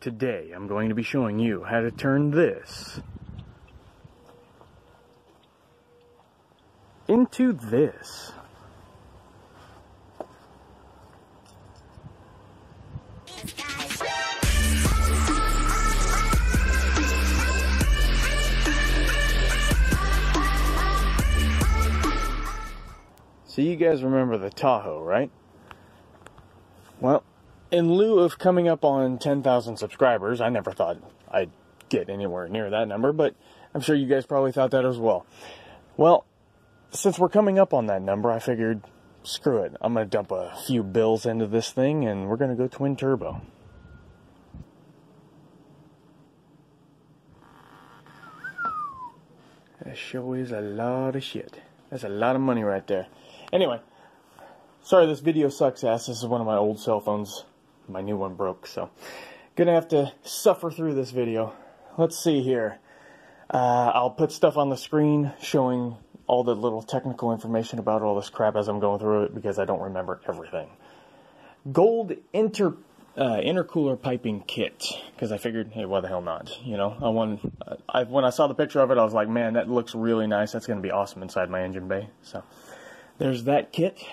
today I'm going to be showing you how to turn this into this. So you guys remember the Tahoe, right? Well, in lieu of coming up on 10,000 subscribers, I never thought I'd get anywhere near that number, but I'm sure you guys probably thought that as well. Well, since we're coming up on that number, I figured, screw it. I'm going to dump a few bills into this thing, and we're going to go twin turbo. That sure is a lot of shit. That's a lot of money right there. Anyway, sorry this video sucks ass. This is one of my old cell phones. My new one broke, so gonna have to suffer through this video. Let's see here. I'll put stuff on the screen showing all the little technical information about all this crap as I'm going through it because I don't remember everything. Gold intercooler piping kit, because I figured, hey, why the hell not? You know, when I saw the picture of it, I was like, man, that looks really nice. That's going to be awesome inside my engine bay. So there's that kit.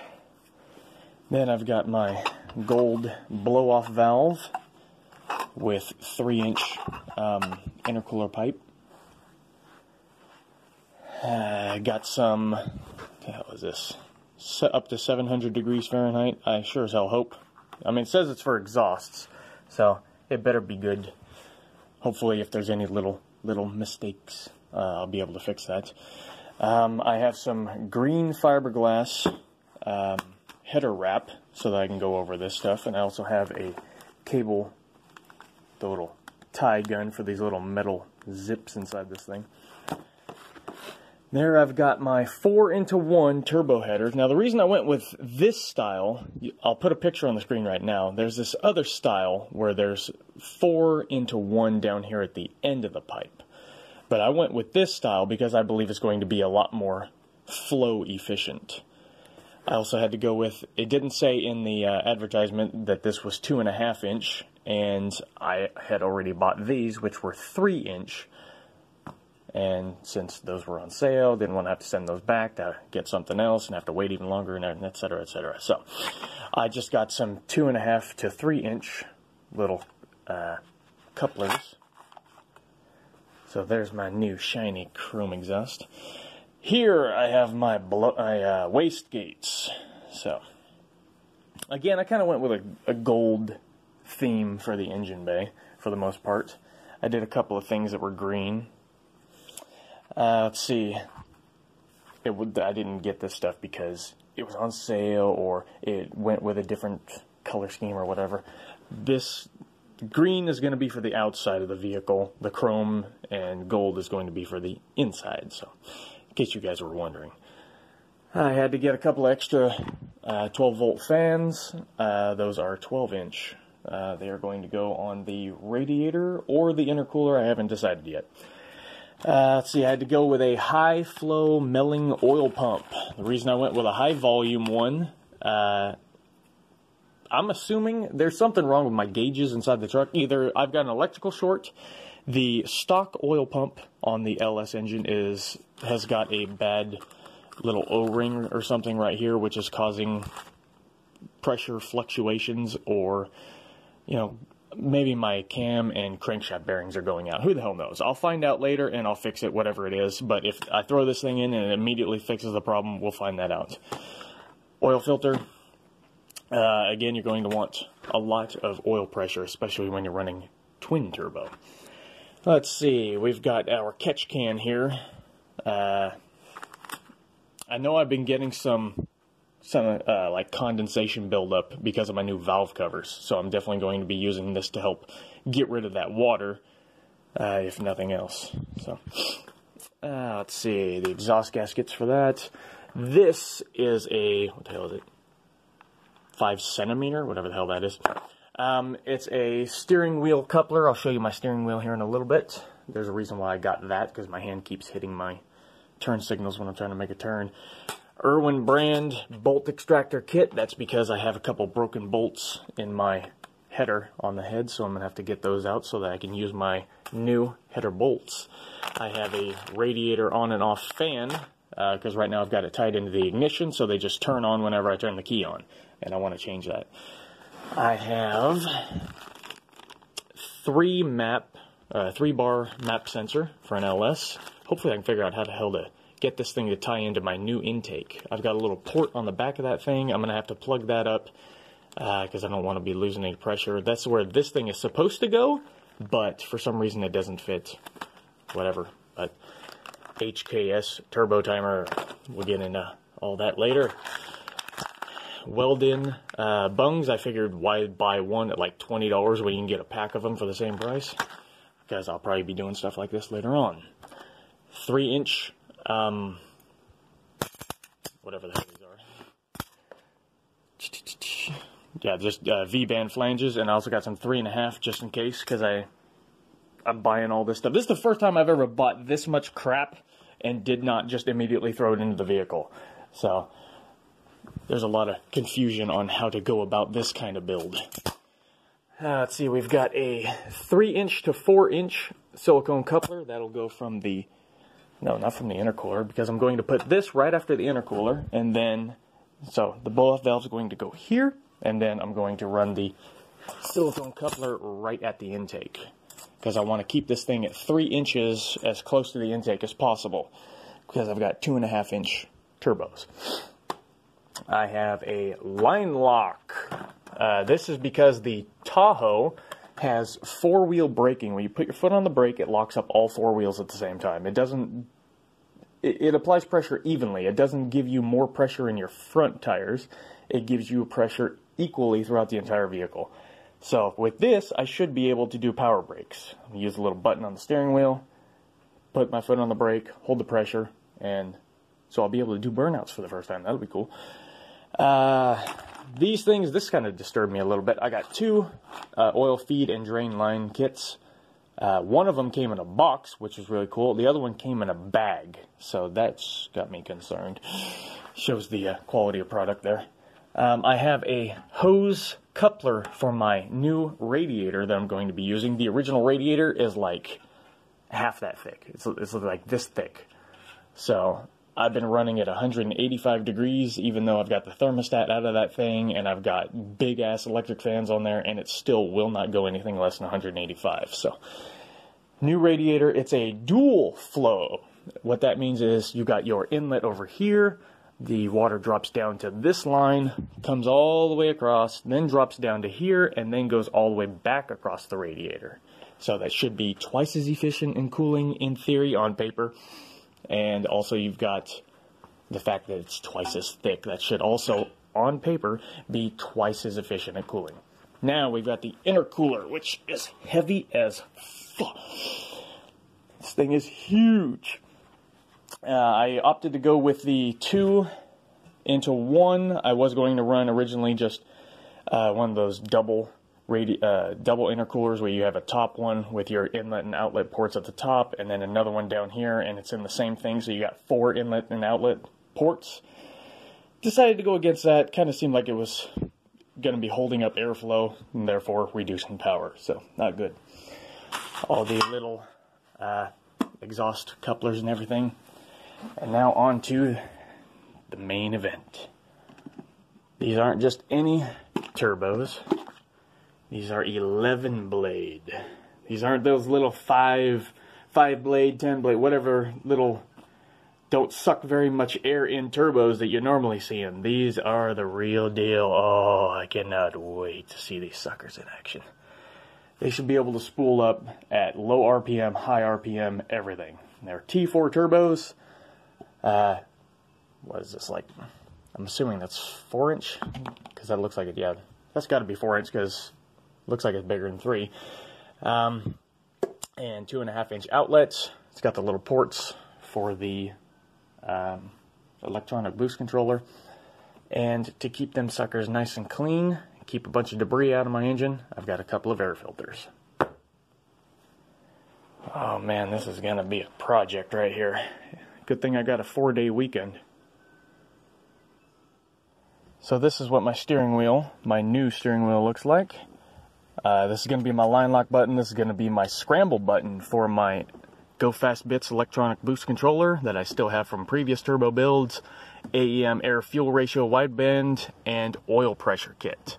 Then I've got my gold blow-off valve with 3-inch intercooler pipe. Got some, what the hell is this? Up to 700 degrees Fahrenheit. I sure as hell hope. I mean, it says it's for exhausts, so it better be good. Hopefully, if there's any little mistakes, I'll be able to fix that. I have some green fiberglass header wrap so that I can go over this stuff, and I also have a cable, the little tie gun for these little metal zips inside this thing. There I've got my 4-into-1 turbo headers. Now the reason I went with this style, I'll put a picture on the screen right now. There's this other style where there's 4-into-1 down here at the end of the pipe. But I went with this style because I believe it's going to be a lot more flow efficient. I also had to go with, it didn't say in the advertisement that this was 2.5-inch, and I had already bought these, which were 3-inch. And since those were on sale, didn't want to have to send those back to get something else and have to wait even longer, and etc., etc. So I just got some 2.5 to 3-inch little couplers. So there's my new shiny chrome exhaust. Here I have my waste gates. So again, I kind of went with a gold theme for the engine bay for the most part. I did a couple of things that were green. Let's see. I didn't get this stuff because it was on sale or it went with a different color scheme or whatever. This green is going to be for the outside of the vehicle. The chrome and gold is going to be for the inside. So, in case you guys were wondering. I had to get a couple extra 12-volt fans. Those are 12-inch. They are going to go on the radiator or the intercooler. I haven't decided yet. Let's see, I had to go with a high-flow milling oil pump. The reason I went with a high-volume one, I'm assuming there's something wrong with my gauges inside the truck. Either I've got an electrical short, the stock oil pump on the LS engine has got a bad little O-ring or something right here, which is causing pressure fluctuations, or, you know, maybe my cam and crankshaft bearings are going out. Who the hell knows? I'll find out later and I'll fix it, whatever it is. But if I throw this thing in and it immediately fixes the problem, we'll find that out. Oil filter. Again, you're going to want a lot of oil pressure, especially when you're running twin turbo. Let's see. We've got our catch can here. I know I've been getting some like condensation buildup because of my new valve covers, so I'm definitely going to be using this to help get rid of that water, if nothing else. So let's see, the exhaust gaskets for that. This is a, what the hell is it, 5 centimeter, whatever the hell that is. It's a steering wheel coupler. I'll show you my steering wheel here in a little bit. There's a reason why I got that, because my hand keeps hitting my turn signals when I'm trying to make a turn. Irwin brand bolt extractor kit. That's because I have a couple broken bolts in my header on the head, so I'm going to have to get those out so that I can use my new header bolts. I have a radiator on and off fan, because right now I've got it tied into the ignition, so they just turn on whenever I turn the key on, and I want to change that. I have 3-bar map sensor for an LS. Hopefully I can figure out how the hell to get this thing to tie into my new intake. I've got a little port on the back of that thing. I'm going to have to plug that up because I don't want to be losing any pressure. That's where this thing is supposed to go, but for some reason it doesn't fit. Whatever. But HKS turbo timer, we'll get into all that later. Weld-in bungs. I figured why buy one at like $20 when you can get a pack of them for the same price, because I'll probably be doing stuff like this later on. 3-inch whatever the heck these are. Yeah, just V-band flanges, and I also got some 3.5 just in case, because I'm buying all this stuff. This is the first time I've ever bought this much crap and did not just immediately throw it into the vehicle. So there's a lot of confusion on how to go about this kind of build. Let's see, we've got a 3-inch to 4-inch silicone coupler. That'll go from the, no, not from the intercooler, because I'm going to put this right after the intercooler, and then, so the blow-off valve is going to go here, and then I'm going to run the silicone coupler right at the intake, because I want to keep this thing at 3 inches as close to the intake as possible, because I've got 2.5-inch turbos. I have a line lock. This is because the Tahoe has 4-wheel braking. When you put your foot on the brake, it locks up all 4 wheels at the same time. It doesn't, it applies pressure evenly. It doesn't give you more pressure in your front tires. It gives you pressure equally throughout the entire vehicle. So with this, I should be able to do power brakes. I use a little button on the steering wheel, put my foot on the brake, hold the pressure, and so I'll be able to do burnouts for the first time. That'll be cool. These things, this kind of disturbed me a little bit. I got 2 oil feed and drain line kits. One of them came in a box, which was really cool. The other one came in a bag, so that's got me concerned. Shows the quality of product there. I have a hose coupler for my new radiator that I'm going to be using. The original radiator is like half that thick. It's like this thick. So I've been running at 185 degrees, even though I've got the thermostat out of that thing, and I've got big-ass electric fans on there, and it still will not go anything less than 185. So, new radiator, it's a dual flow. What that means is you got your inlet over here, the water drops down to this line, comes all the way across, then drops down to here, and then goes all the way back across the radiator. So that should be twice as efficient in cooling, in theory, on paper. And also you've got the fact that it's twice as thick. That should also, on paper, be twice as efficient at cooling. Now we've got the intercooler, which is heavy as fuck. This thing is huge. I opted to go with the 2 into 1. I was going to run originally just one of those double intercoolers where you have a top one with your inlet and outlet ports at the top, and then another one down here, and it's in the same thing, so you got 4 inlet and outlet ports. Decided to go against that. Kind of seemed like it was going to be holding up airflow and therefore reducing power, so not good. All the little exhaust couplers and everything. And now on to the main event. These aren't just any turbos. These are 11 blade. These aren't those little 5 blade, 10 blade, whatever little don't suck very much air in turbos that you normally see in. These are the real deal. Oh, I cannot wait to see these suckers in action. They should be able to spool up at low RPM, high RPM, everything. They're T4 turbos. What is this, like? I'm assuming that's 4-inch, because that looks like it. Yeah, that's got to be 4-inch because looks like it's bigger than 3. And 2.5-inch outlets. It's got the little ports for the electronic boost controller. And to keep them suckers nice and clean, keep a bunch of debris out of my engine, I've got a couple of air filters. Oh man, this is going to be a project right here. Good thing I got a 4-day weekend. So this is what my steering wheel, my new steering wheel, looks like. This is going to be my line lock button. This is going to be my scramble button for my Go Fast Bits electronic boost controller that I still have from previous turbo builds, AEM air fuel ratio wideband, and oil pressure kit.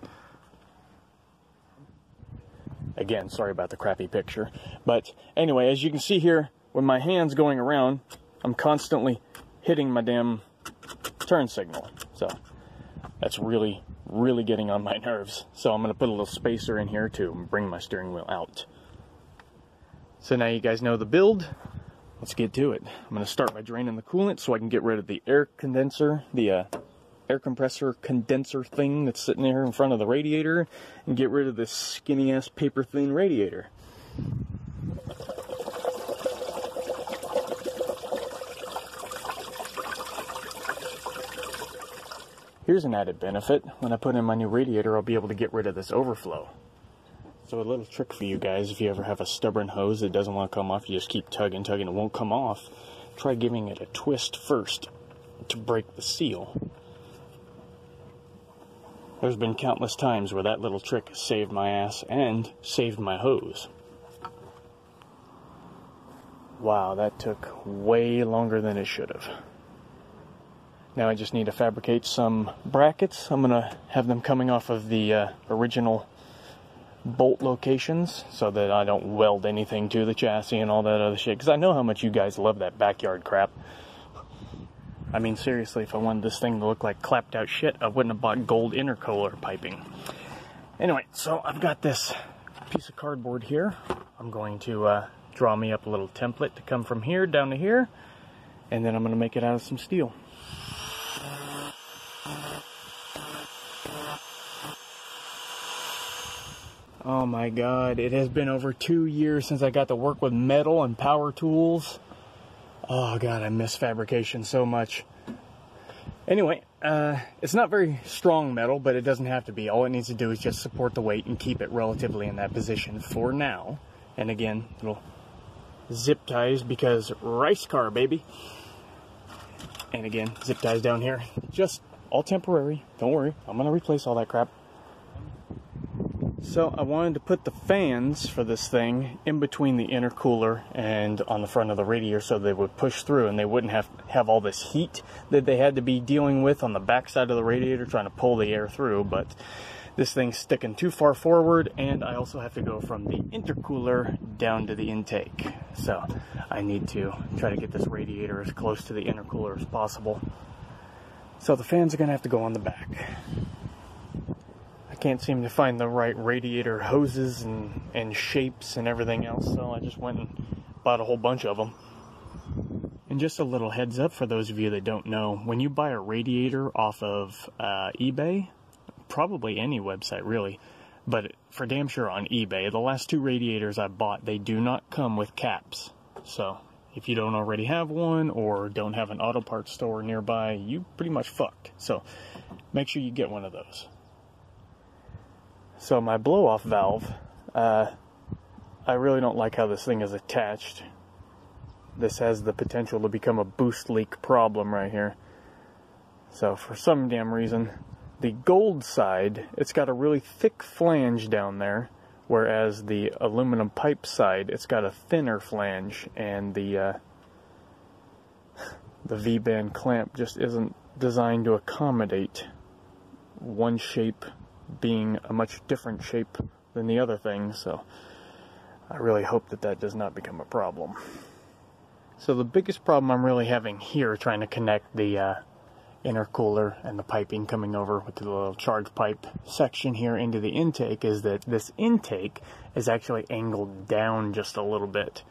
Again, sorry about the crappy picture. But anyway, as you can see here, with my hands going around, I'm constantly hitting my damn turn signal. So that's really getting on my nerves. So I'm going to put a little spacer in here to bring my steering wheel out. So now you guys know the build. Let's get to it. I'm going to start by draining the coolant so I can get rid of the air condenser, the air compressor condenser thing that's sitting there in front of the radiator, and get rid of this skinny ass paper thin radiator. Here's an added benefit. When I put in my new radiator, I'll be able to get rid of this overflow. So a little trick for you guys, if you ever have a stubborn hose that doesn't want to come off, you just keep tugging, it won't come off. Try giving it a twist first to break the seal. There's been countless times where that little trick saved my ass and saved my hose. Wow, that took way longer than it should have. Now I just need to fabricate some brackets. I'm going to have them coming off of the original bolt locations so that I don't weld anything to the chassis and all that other shit, because I know how much you guys love that backyard crap. I mean, seriously, if I wanted this thing to look like clapped out shit, I wouldn't have bought gold intercooler piping. Anyway, so I've got this piece of cardboard here. I'm going to draw me up a little template to come from here down to here, and then I'm going to make it out of some steel. Oh my god, it has been over 2 years since I got to work with metal and power tools. Oh god, I miss fabrication so much. Anyway, it's not very strong metal, but it doesn't have to be. All it needs to do is just support the weight and keep it relatively in that position for now. And again, little zip ties, because race car, baby. And again, zip ties down here. Just all temporary. Don't worry, I'm going to replace all that crap. So I wanted to put the fans for this thing in between the intercooler and on the front of the radiator so they would push through and they wouldn't have all this heat that they had to be dealing with on the back side of the radiator trying to pull the air through. But this thing's sticking too far forward, and I also have to go from the intercooler down to the intake. So I need to try to get this radiator as close to the intercooler as possible. So the fans are going to have to go on the back. I can't seem to find the right radiator hoses and shapes and everything else, so I just went and bought a whole bunch of them. And just a little heads up for those of you that don't know, when you buy a radiator off of eBay, probably any website really, but for damn sure on eBay, the last 2 radiators I bought, they do not come with caps. So if you don't already have one or don't have an auto parts store nearby, you pretty much fucked. So make sure you get one of those. So my blow-off valve, I really don't like how this thing is attached. This has the potential to become a boost leak problem right here. So for some damn reason, the gold side, it's got a really thick flange down there, whereas the aluminum pipe side, it's got a thinner flange, and the V-band clamp just isn't designed to accommodate one shape being a much different shape than the other thing, so I really hope that that does not become a problem. So the biggest problem I'm really having here trying to connect the intercooler and the piping coming over with the little charge pipe section here into the intake is that this intake is actually angled down just a little bit.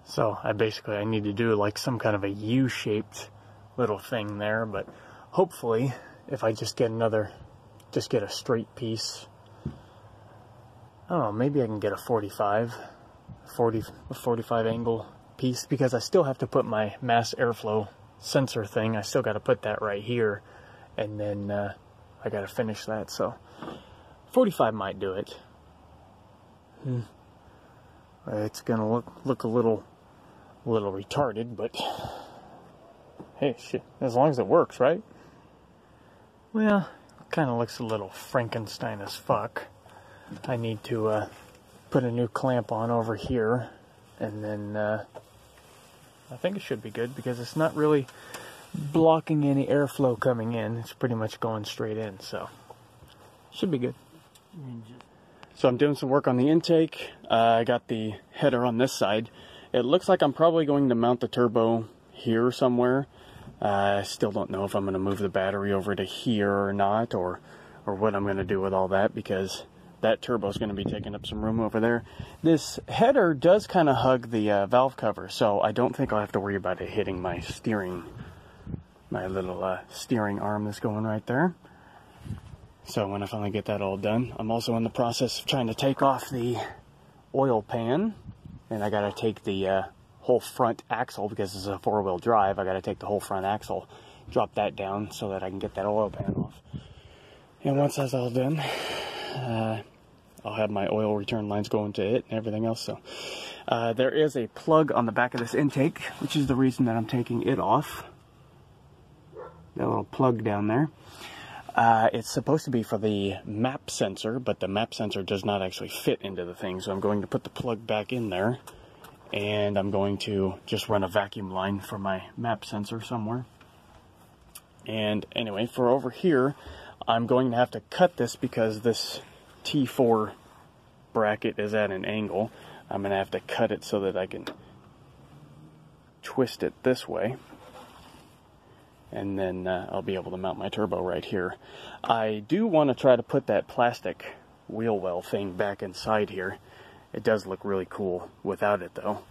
So I need to do like some kind of a U-shaped little thing there, but hopefully if I just get a straight piece, I don't know, maybe I can get a 45 angle piece, because I still have to put my mass airflow sensor thing, I still got to put that right here, and then I got to finish that, so 45 might do it. It's gonna look a little retarded, but hey, shit, as long as it works, right? Well, kind of looks a little Frankenstein as fuck. I need to put a new clamp on over here, and then I think it should be good because it's not really blocking any airflow coming in. It's pretty much going straight in, so should be good. So I'm doing some work on the intake. I got the header on this side. It looks like I'm probably going to mount the turbo here somewhere. I still don't know if I'm going to move the battery over to here or not, or what I'm going to do with all that, because that turbo is going to be taking up some room over there. This header does kind of hug the valve cover, so I don't think I'll have to worry about it hitting my steering, my little steering arm that's going right there. So when I finally get that all done, I'm also in the process of trying to take off the oil pan, and I got to take the whole front axle, because it's a four-wheel drive. I got to take the whole front axle, drop that down so that I can get that oil pan off. And once that's all done, I'll have my oil return lines going to it and everything else. So there is a plug on the back of this intake, which is the reason that I'm taking it off. That little plug down there. It's supposed to be for the map sensor, but the map sensor does not actually fit into the thing. So I'm going to put the plug back in there, and I'm going to just run a vacuum line for my map sensor somewhere. And anyway, for over here, I'm going to have to cut this because this T4 bracket is at an angle. I'm going to have to cut it so that I can twist it this way, and then I'll be able to mount my turbo right here. I do want to try to put that plastic wheel well thing back inside here. It does look really cool without it though.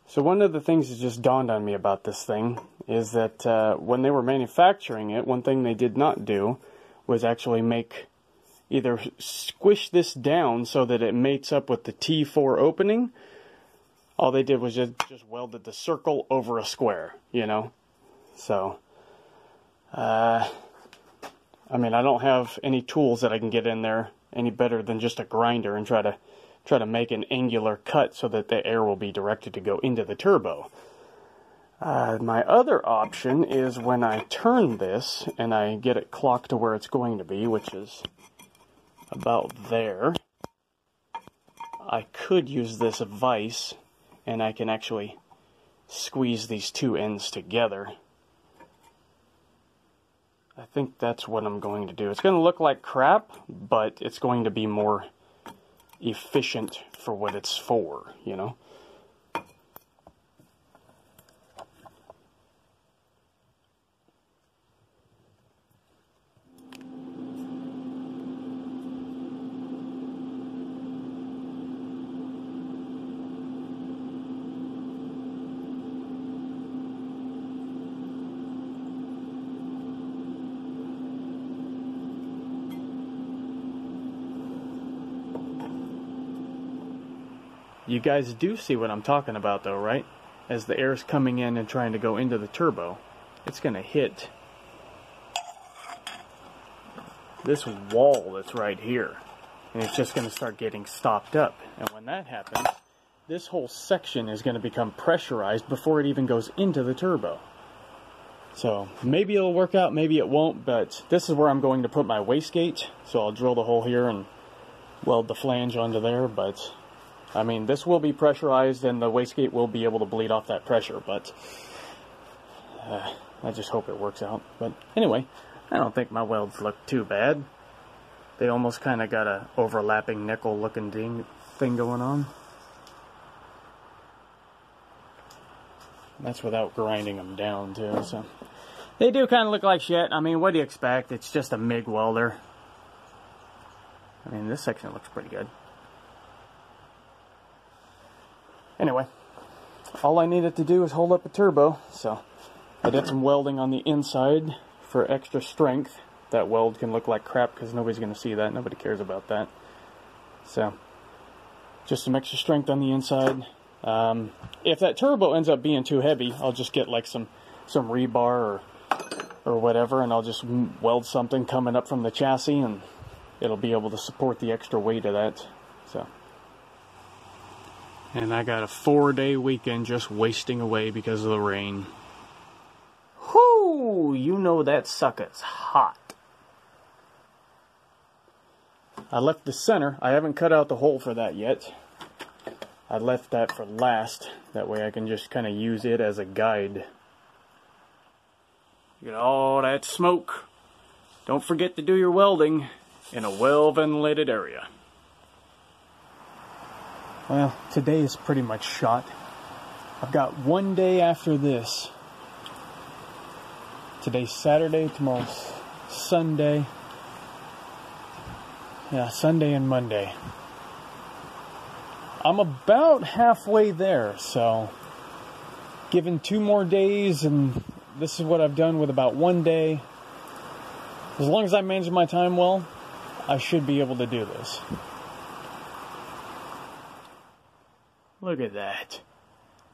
So one of the things that just dawned on me about this thing is that when they were manufacturing it, one thing they did not do was actually either squish this down so that it mates up with the T4 opening. All they did was just welded the circle over a square, you know. So, I mean, I don't have any tools that I can get in there any better than just a grinder and try to make an angular cut so that the air will be directed to go into the turbo. My other option is when I turn this and I get it clocked to where it's going to be, which is about there, I could use this vise and I can actually squeeze these two ends together. I think that's what I'm going to do. It's going to look like crap, but it's going to be more efficient for what it's for, you know. You guys do see what I'm talking about though, right? As the air is coming in and trying to go into the turbo, it's going to hit this wall that's right here. And it's just going to start getting stopped up. And when that happens, this whole section is going to become pressurized before it even goes into the turbo. So maybe it'll work out, maybe it won't, but this is where I'm going to put my wastegate. So I'll drill the hole here and weld the flange onto there, but I mean, this will be pressurized and the wastegate will be able to bleed off that pressure, but I just hope it works out. But anyway, I don't think my welds look too bad. They almost kind of got a overlapping nickel looking thing going on. That's without grinding them down too, so they do kind of look like shit. I mean, what do you expect? It's just a MIG welder. I mean, this section looks pretty good. Anyway, all I needed to do is hold up a turbo, so I did some welding on the inside for extra strength. That weld can look like crap because nobody's going to see that. Nobody cares about that. So, just some extra strength on the inside. If that turbo ends up being too heavy, I'll just get like some rebar or whatever, and I'll just weld something coming up from the chassis, and it'll be able to support the extra weight of that. So. And I got a 4-day weekend just wasting away because of the rain. Whoo! You know that sucker's hot. I left the center. I haven't cut out the hole for that yet. I left that for last. That way I can just kind of use it as a guide. Get all that smoke. Don't forget to do your welding in a well-ventilated area. Well, today is pretty much shot. I've got one day after this. Today's Saturday, tomorrow's Sunday. Yeah, Sunday and Monday. I'm about halfway there, so given 2 more days, and this is what I've done with about 1 day. As long as I manage my time well, I should be able to do this. Look at that.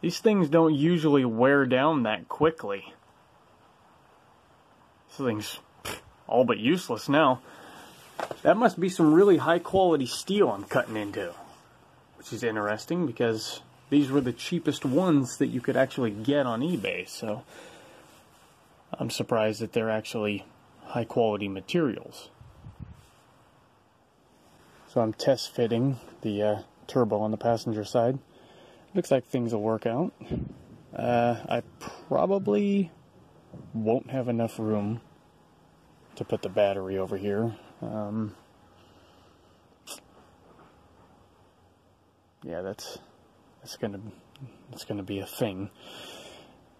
These things don't usually wear down that quickly. This thing's all but useless now. That must be some really high quality steel I'm cutting into. Which is interesting because these were the cheapest ones that you could actually get on eBay. So I'm surprised that they're actually high quality materials. So I'm test fitting the turbo on the passenger side. Looks like things will work out. I probably won't have enough room to put the battery over here. Yeah, that's gonna be a thing.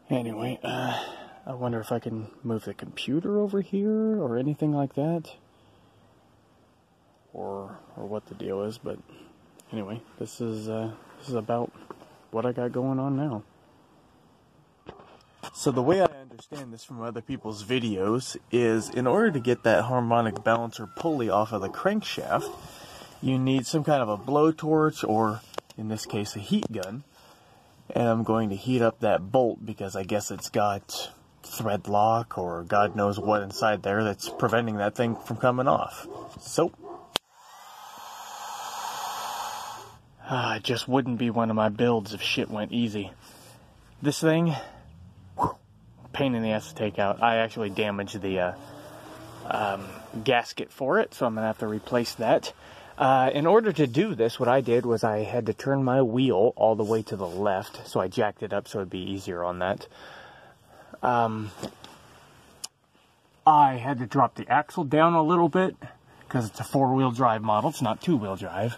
Anyway, I wonder if I can move the computer over here or anything like that, or what the deal is. But anyway, this is about what I got going on now. So the way I understand this from other people's videos is, in order to get that harmonic balancer pulley off of the crankshaft, you need some kind of a blowtorch, or in this case a heat gun. And I'm going to heat up that bolt because I guess it's got thread lock or God knows what inside there that's preventing that thing from coming off. So it just wouldn't be one of my builds if shit went easy. This thing, pain in the ass to take out. I actually damaged the gasket for it, so I'm gonna have to replace that. In order to do this, what I did was I had to turn my wheel all the way to the left, so I jacked it up so it'd be easier on that. I had to drop the axle down a little bit because it's a 4-wheel drive model, it's not 2-wheel drive.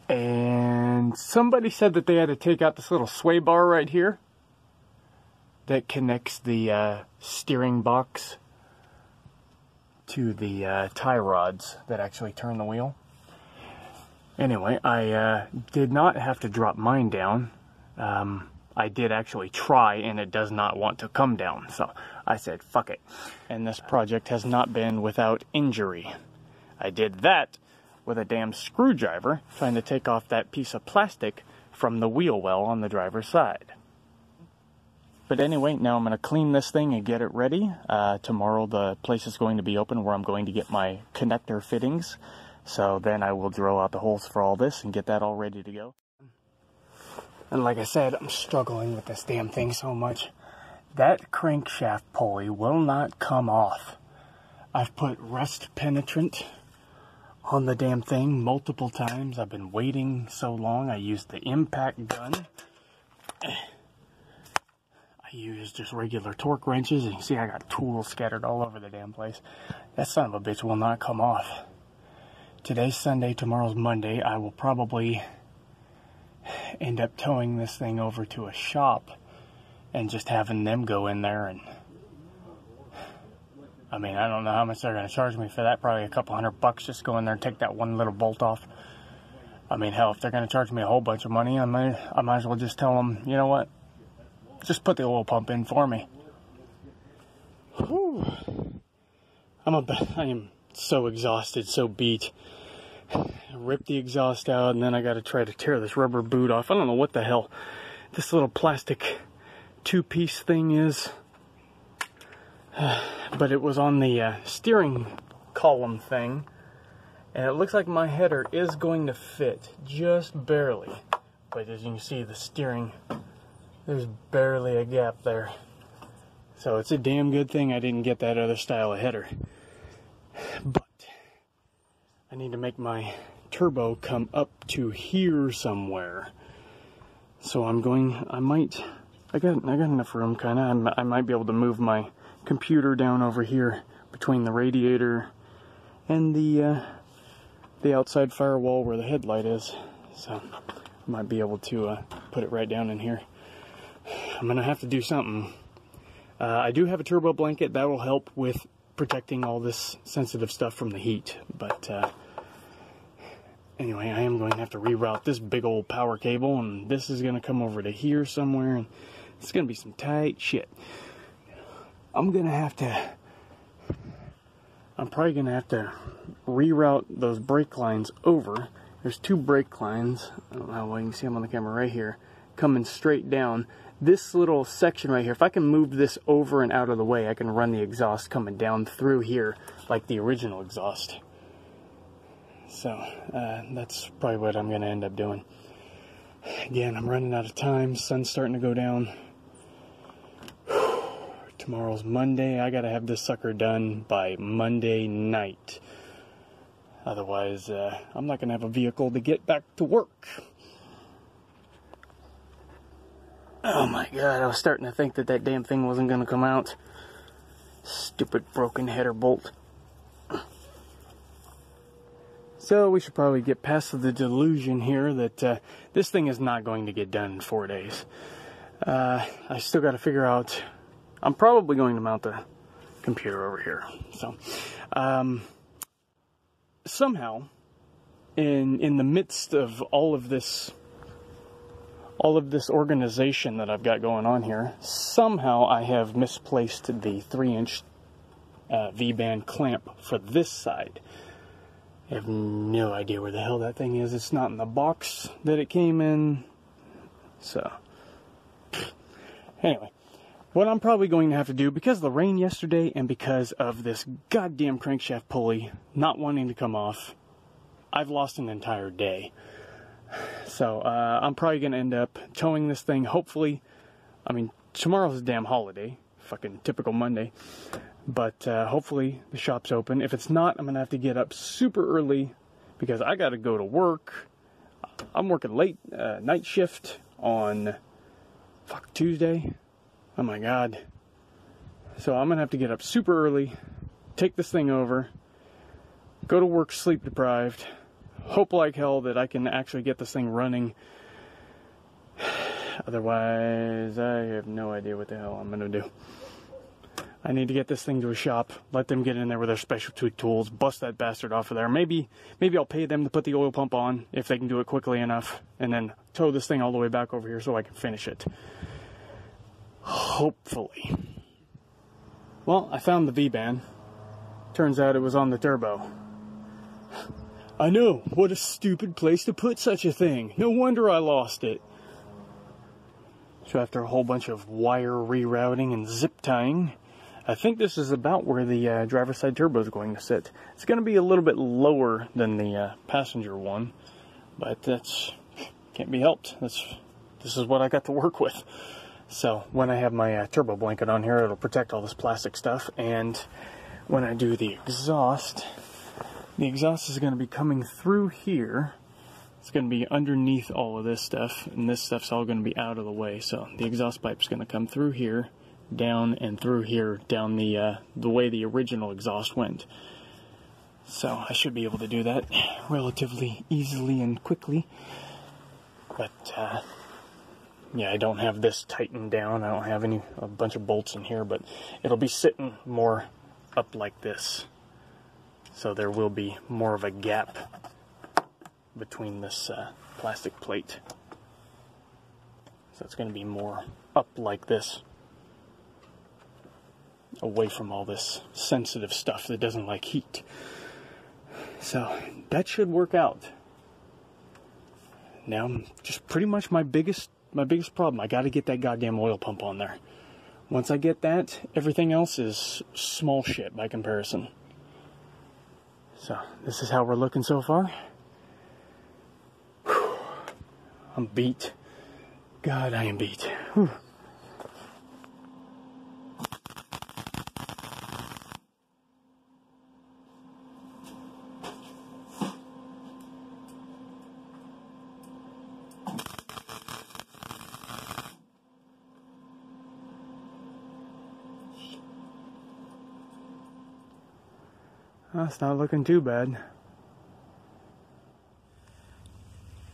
And somebody said that they had to take out this little sway bar right here that connects the steering box to the tie rods that actually turn the wheel. Anyway, I did not have to drop mine down. I did actually try, and it does not want to come down, so I said fuck it. And this project has not been without injury. I did that with a damn screwdriver trying to take off that piece of plastic from the wheel well on the driver's side. But anyway, now I'm going to clean this thing and get it ready. Tomorrow the place is going to be open where I'm going to get my connector fittings. So then I will drill out the holes for all this and get that all ready to go. And like I said, I'm struggling with this damn thing so much. That crankshaft pulley will not come off. I've put rust penetrant on the damn thing multiple times. I've been waiting so long. I used the impact gun. I used just regular torque wrenches. And you see I got tools scattered all over the damn place. That son of a bitch will not come off. Today's Sunday, tomorrow's Monday. I will probably end up towing this thing over to a shop and just having them go in there and, I mean, I don't know how much they're going to charge me for that. Probably a couple $100 just go in there and take that one little bolt off. I mean, hell, if they're going to charge me a whole bunch of money, I might as well just tell them, you know what, just put the oil pump in for me. Whew. I am so exhausted, so beat. I ripped the exhaust out, and then I got to try to tear this rubber boot off. I don't know what the hell this little plastic 2-piece thing is. But it was on the steering column thing, and it looks like my header is going to fit just barely, but as you can see, the steering, there's barely a gap there. So it's a damn good thing I didn't get that other style of header. But I need to make my turbo come up to here somewhere. So I got enough room kinda. I might be able to move my computer down over here between the radiator and the outside firewall where the headlight is. So I might be able to put it right down in here. I'm gonna have to do something. I do have a turbo blanket that will help with protecting all this sensitive stuff from the heat, but anyway, I am going to have to reroute this big old power cable, and this is going to come over to here somewhere, and it's going to be some tight shit. I'm probably going to have to reroute those brake lines over. There's 2 brake lines, I don't know how well you can see them on the camera right here, coming straight down. This little section right here, if I can move this over and out of the way, I can run the exhaust coming down through here like the original exhaust. So that's probably what I'm going to end up doing. Again, I'm running out of time. Sun's starting to go down. Tomorrow's Monday. I got to have this sucker done by Monday night. Otherwise, I'm not going to have a vehicle to get back to work. Oh my god, I was starting to think that that damn thing wasn't going to come out. Stupid broken header bolt. So we should probably get past the delusion here that this thing is not going to get done in 4 days. I still got to figure out... I'm probably going to mount the computer over here. So, somehow, in the midst of all of this organization that I've got going on here, somehow I have misplaced the 3-inch V-band clamp for this side. I have no idea where the hell that thing is. It's not in the box that it came in. So, anyway, what I'm probably going to have to do, because of the rain yesterday and because of this goddamn crankshaft pulley not wanting to come off, I've lost an entire day. So, I'm probably going to end up towing this thing, hopefully. I mean, tomorrow's a damn holiday. Fucking typical Monday. But, hopefully the shop's open. If it's not, I'm going to have to get up super early because I got to go to work. I'm working late, night shift on, Tuesday. Oh my god. So I'm going to have to get up super early, take this thing over, go to work sleep deprived, hope like hell that I can actually get this thing running. Otherwise, I have no idea what the hell I'm going to do. I need to get this thing to a shop, let them get in there with their specialty tools, bust that bastard off of there. Maybe I'll pay them to put the oil pump on if they can do it quickly enough, and then tow this thing all the way back over here so I can finish it. Hopefully. Well, I found the V-band. Turns out it was on the turbo. I know, what a stupid place to put such a thing. No wonder I lost it. So after a whole bunch of wire rerouting and zip tying, I think this is about where the driver's side turbo is going to sit. It's going to be a little bit lower than the passenger one, but that's can't be helped. This is what I got to work with. So when I have my turbo blanket on here, it'll protect all this plastic stuff. And when I do the exhaust is going to be coming through here. It's going to be underneath all of this stuff, and this stuff's all going to be out of the way. So the exhaust pipe's going to come through here, down and through here, down the way the original exhaust went. So I should be able to do that relatively easily and quickly. But yeah, I don't have this tightened down. I don't have a bunch of bolts in here, but it'll be sitting more up like this. So there will be more of a gap between this plastic plate. So it's going to be more up like this, away from all this sensitive stuff that doesn't like heat. So that should work out. Now, just pretty much my biggest problem, I got to get that goddamn oil pump on there. Once I get that, everything else is small shit by comparison. So this is how we're looking so far. I'm beat. God, I am beat. Whew. That's not looking too bad.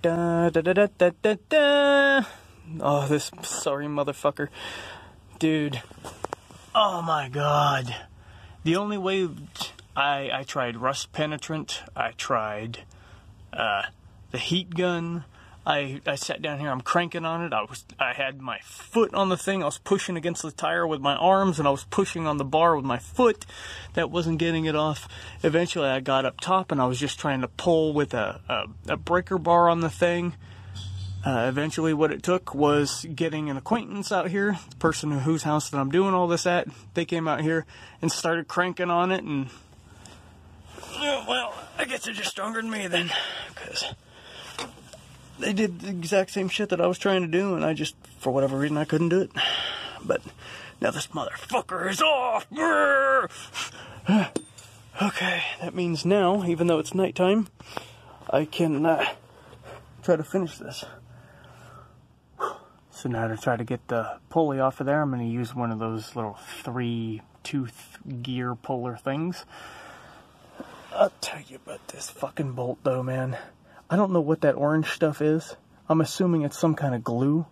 Da da da da da da da. Oh, this sorry motherfucker. Dude. Oh my god. The only way I tried rust penetrant, I tried the heat gun. I sat down here, I'm cranking on it. I had my foot on the thing. I was pushing against the tire with my arms, and I was pushing on the bar with my foot. That wasn't getting it off. Eventually I got up top and I was just trying to pull with a breaker bar on the thing. Eventually what it took was getting an acquaintance out here, the person whose house that I'm doing all this at. They came out here and started cranking on it, and well, I guess they're just stronger than me then, because they did the exact same shit that I was trying to do, and I just, for whatever reason, I couldn't do it. But now this motherfucker is off. Okay, that means now, even though it's nighttime, I can try to finish this. So now to try to get the pulley off of there, I'm going to use one of those little 3-tooth gear puller things. I'll tell you about this fucking bolt though, man. I don't know what that orange stuff is. I'm assuming it's some kind of glue.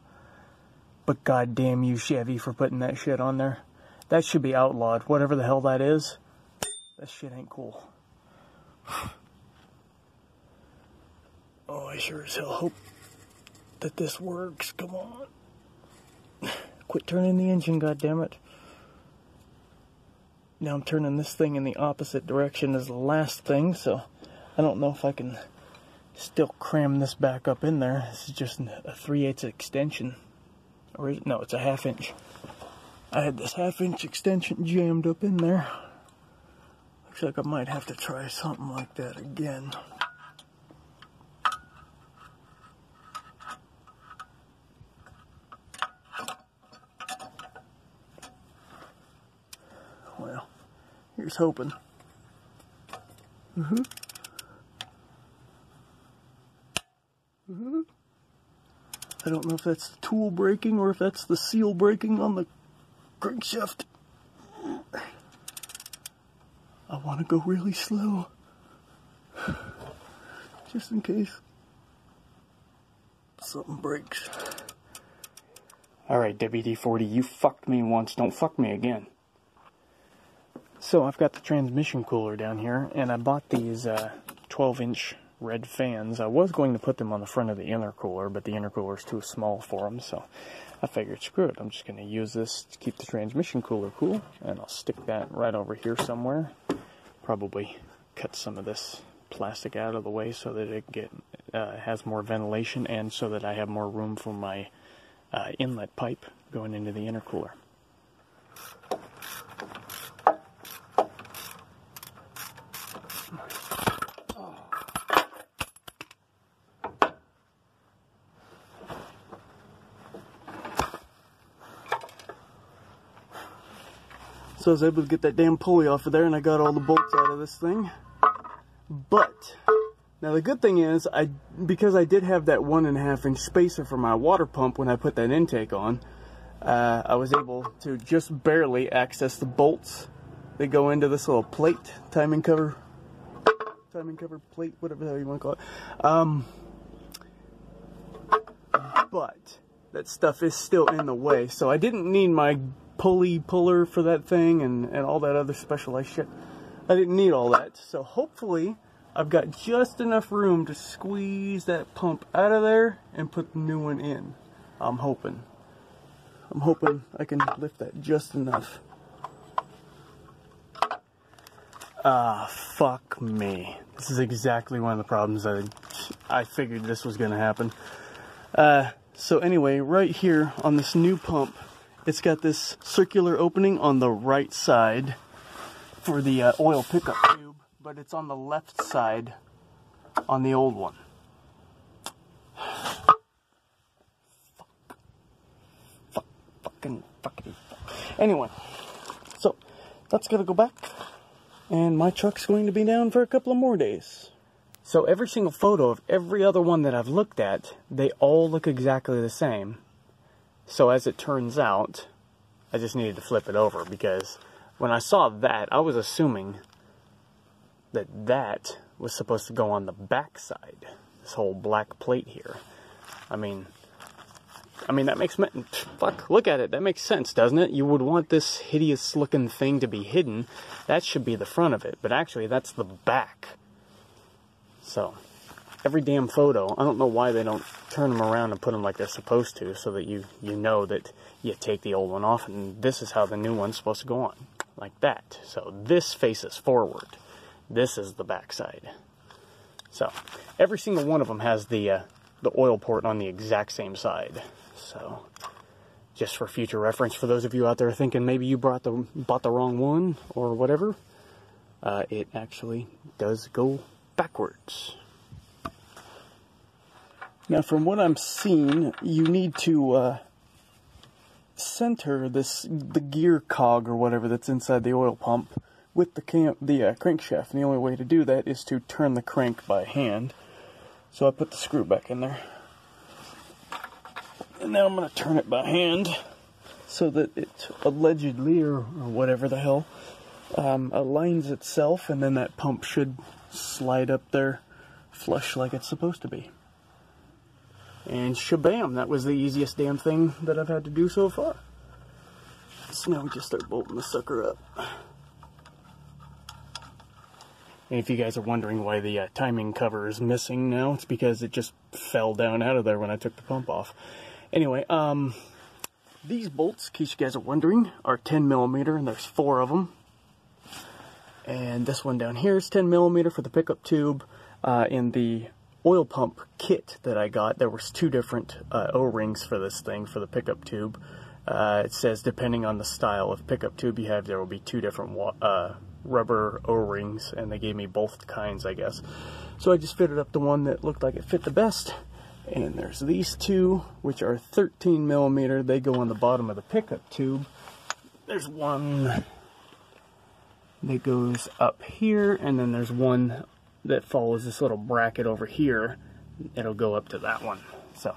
But goddamn you, Chevy, for putting that shit on there. That should be outlawed. Whatever the hell that is, that shit ain't cool. Oh, I sure as hell hope that this works. Come on. Quit turning the engine, goddammit. Now I'm turning this thing in the opposite direction as the last thing, so I don't know if I can still cram this back up in there. This is just a 3/8 extension. Or is it? No, it's a 1/2 inch. I had this 1/2 inch extension jammed up in there. Looks like I might have to try something like that again. Well, here's hoping. I don't know if that's the tool breaking or if that's the seal breaking on the crankshaft. I want to go really slow, just in case something breaks. Alright, WD-40, you fucked me once, don't fuck me again. So I've got the transmission cooler down here, and I bought these 12-inch red fans. I was going to put them on the front of the intercooler, but the intercooler is too small for them, so I figured, screw it, I'm just going to use this to keep the transmission cooler cool, and I'll stick that right over here somewhere. Probably cut some of this plastic out of the way so that it has more ventilation, and so that I have more room for my inlet pipe going into the intercooler. So I was able to get that damn pulley off of there, and I got all the bolts out of this thing. But now the good thing is, because I did have that 1.5 inch spacer for my water pump when I put that intake on, I was able to just barely access the bolts that go into this little plate, timing cover plate, whatever the hell you want to call it. But that stuff is still in the way, so I didn't need my puller for that thing and all that other specialized shit. I didn't need all that, so hopefully I've got just enough room to squeeze that pump out of there and put the new one in. I'm hoping I can lift that just enough. Ah, fuck me. This is exactly one of the problems that I figured this was going to happen. So anyway, right here on this new pump, it's got this circular opening on the right side for the oil pickup tube, but it's on the left side on the old one. Anyway, so that's gonna go back, and my truck's going to be down for a couple of more days. So every single photo of every other one that I've looked at, they all look exactly the same. So as it turns out, I just needed to flip it over, because when I saw that, I was assuming that that was supposed to go on the back side. This whole black plate here. I mean, that makes, fuck, look at it, that makes sense, doesn't it? You would want this hideous looking thing to be hidden. That should be the front of it, but actually that's the back. So, every damn photo, I don't know why they don't turn them around and put them like they're supposed to, so that you know that you take the old one off, and this is how the new one's supposed to go on, like that. So this faces forward. This is the back side. So, every single one of them has the oil port on the exact same side. So, just for future reference, for those of you out there thinking maybe you bought the wrong one or whatever, it actually does go backwards. Now, from what I'm seeing, you need to center the gear cog or whatever that's inside the oil pump with the crankshaft, and the only way to do that is to turn the crank by hand. So I put the screw back in there, and now I'm going to turn it by hand so that it allegedly, or whatever the hell, aligns itself, and then that pump should slide up there flush like it's supposed to be. And shabam, that was the easiest damn thing that I've had to do so far. So now we just start bolting the sucker up. And if you guys are wondering why the timing cover is missing now, it's because it just fell down out of there when I took the pump off. Anyway, these bolts, in case you guys are wondering, are 10mm, and there's 4 of them. And this one down here is 10mm for the pickup tube. In the oil pump kit that I got, there was 2 different O-rings for this thing, for the pickup tube. It says depending on the style of pickup tube you have, there will be 2 different rubber O-rings, and they gave me both kinds, I guess. So I just fitted up the one that looked like it fit the best. And there's these 2, which are 13mm. They go on the bottom of the pickup tube. There's one that goes up here, and then there's one that follows this little bracket over here. It'll go up to that one. So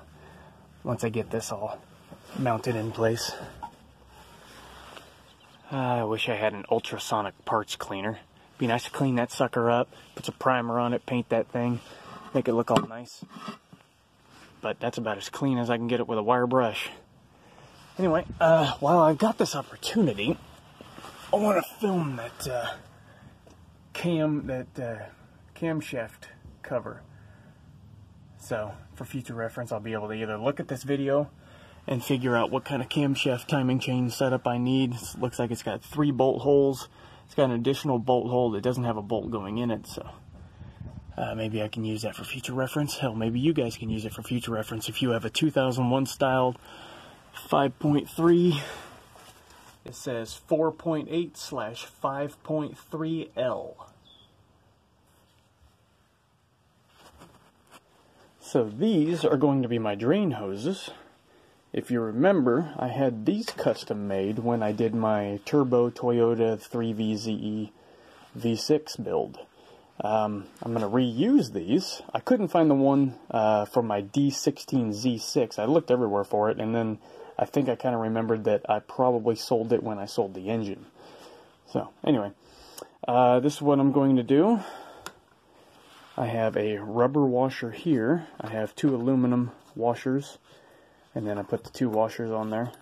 once I get this all mounted in place, I wish I had an ultrasonic parts cleaner. Be nice to clean that sucker up, put some primer on it, paint that thing, make it look all nice. But that's about as clean as I can get it with a wire brush. Anyway, while I've got this opportunity, I want to film that camshaft cover. So, for future reference, I'll be able to either look at this video and figure out what kind of camshaft timing chain setup I need. It looks like it's got 3 bolt holes. It's got an additional bolt hole that doesn't have a bolt going in it, so maybe I can use that for future reference. Hell, maybe you guys can use it for future reference if you have a 2001 styled 5.3. It says 4.8/5.3L. So these are going to be my drain hoses. If you remember, I had these custom made when I did my turbo Toyota 3VZE V6 build. I'm going to reuse these. I couldn't find the one for my D16Z6. I looked everywhere for it, and then I think I kind of remembered that I probably sold it when I sold the engine. So, anyway, this is what I'm going to do. I have a rubber washer here. I have 2 aluminum washers, and then I put the 2 washers on there.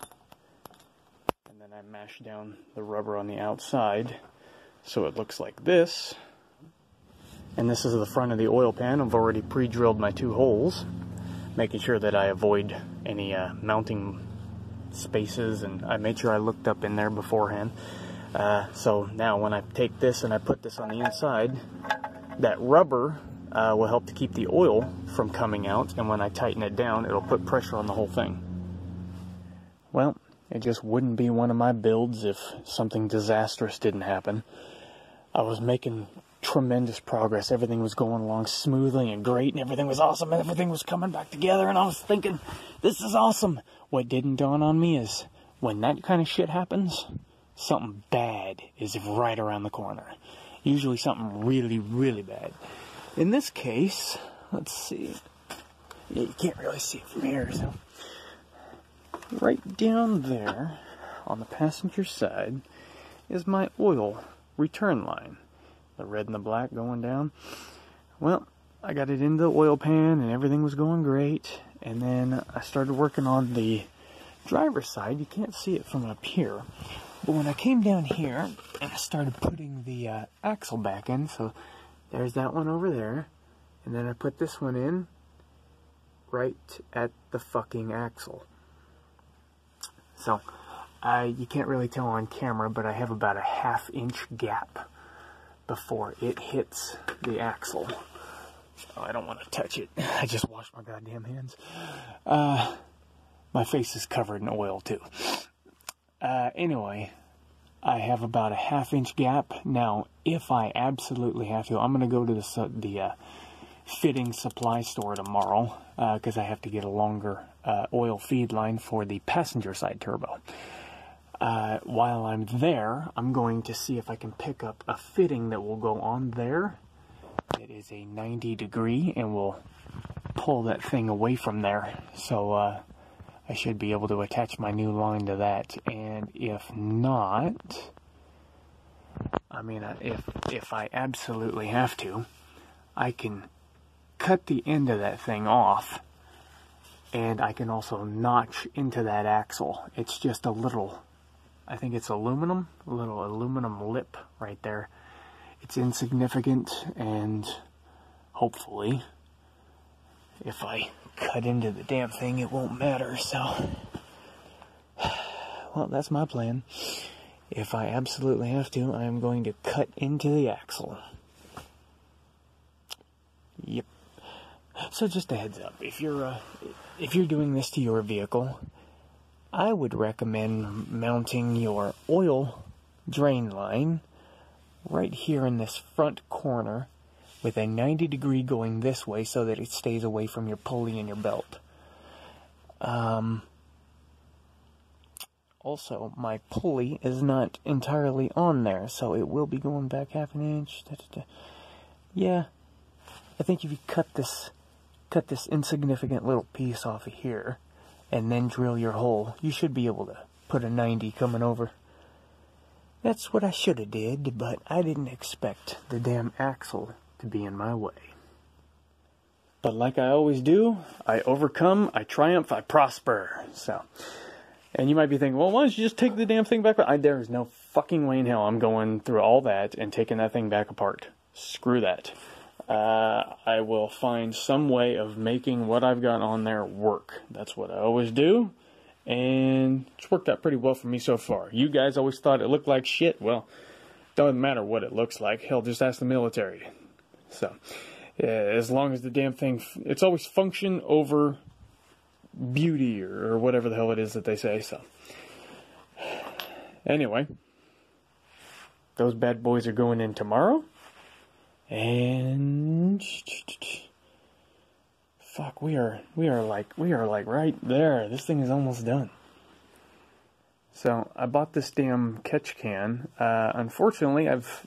And then I mash down the rubber on the outside so it looks like this. And this is the front of the oil pan. I've already pre-drilled my 2 holes, making sure that I avoid any mounting spaces, and I made sure I looked up in there beforehand. So now when I take this and I put this on the inside, that rubber will help to keep the oil from coming out, and when I tighten it down, it'll put pressure on the whole thing. Well, it just wouldn't be one of my builds if something disastrous didn't happen. I was making tremendous progress. Everything was going along smoothly and great, and everything was awesome, and everything was coming back together, and I was thinking, this is awesome. What didn't dawn on me is when that kind of shit happens, something bad is right around the corner. Usually something really, really bad. In this case, let's see. Yeah, you can't really see it from here, so. Right down there, on the passenger side, is my oil return line. The red and the black going down. Well, I got it into the oil pan and everything was going great. And then I started working on the driver's side. You can't see it from up here. But when I came down here and I started putting the axle back in, so there's that one over there. And then I put this one in right at the fucking axle. So, you can't really tell on camera, but I have about a 1/2 inch gap before it hits the axle. Oh, I don't want to touch it. I just washed my goddamn hands. My face is covered in oil, too. Anyway, I have about a 1/2 inch gap. Now, if I absolutely have to, I'm going to go to the fitting supply store tomorrow, because I have to get a longer oil feed line for the passenger side turbo. While I'm there, I'm going to see if I can pick up a fitting that will go on there. It is a 90 degree and will pull that thing away from there. So I should be able to attach my new line to that. And if not, I mean, if I absolutely have to, I can cut the end of that thing off. And I can also notch into that axle. It's just a little, I think it's aluminum, a little aluminum lip right there. It's insignificant, and hopefully, if I cut into the damn thing, it won't matter, so. Well, that's my plan. If I absolutely have to, I'm going to cut into the axle. Yep. So just a heads up, if you're doing this to your vehicle, I would recommend mounting your oil drain line right here in this front corner with a 90 degree going this way so that it stays away from your pulley and your belt. Also, my pulley is not entirely on there, so it will be going back 1/2 inch. Yeah, I think if you cut this insignificant little piece off of here and then drill your hole, you should be able to put a 90 coming over. That's what I should have did, but I didn't expect the damn axle to be in my way. But like I always do, I overcome, I triumph, I prosper. So, and you might be thinking, well, why don't you just take the damn thing back? There is no fucking way in hell I'm going through all that and taking that thing back apart. Screw that. I will find some way of making what I've got on there work. That's what I always do. And it's worked out pretty well for me so far. You guys always thought it looked like shit. Well, doesn't matter what it looks like. Hell, just ask the military. So, as long as the damn thing, it's always function over beauty or whatever the hell it is that they say. So, anyway, those bad boys are going in tomorrow. And fuck, we are like right there. This thing is almost done. So I bought this damn catch can. Unfortunately, I've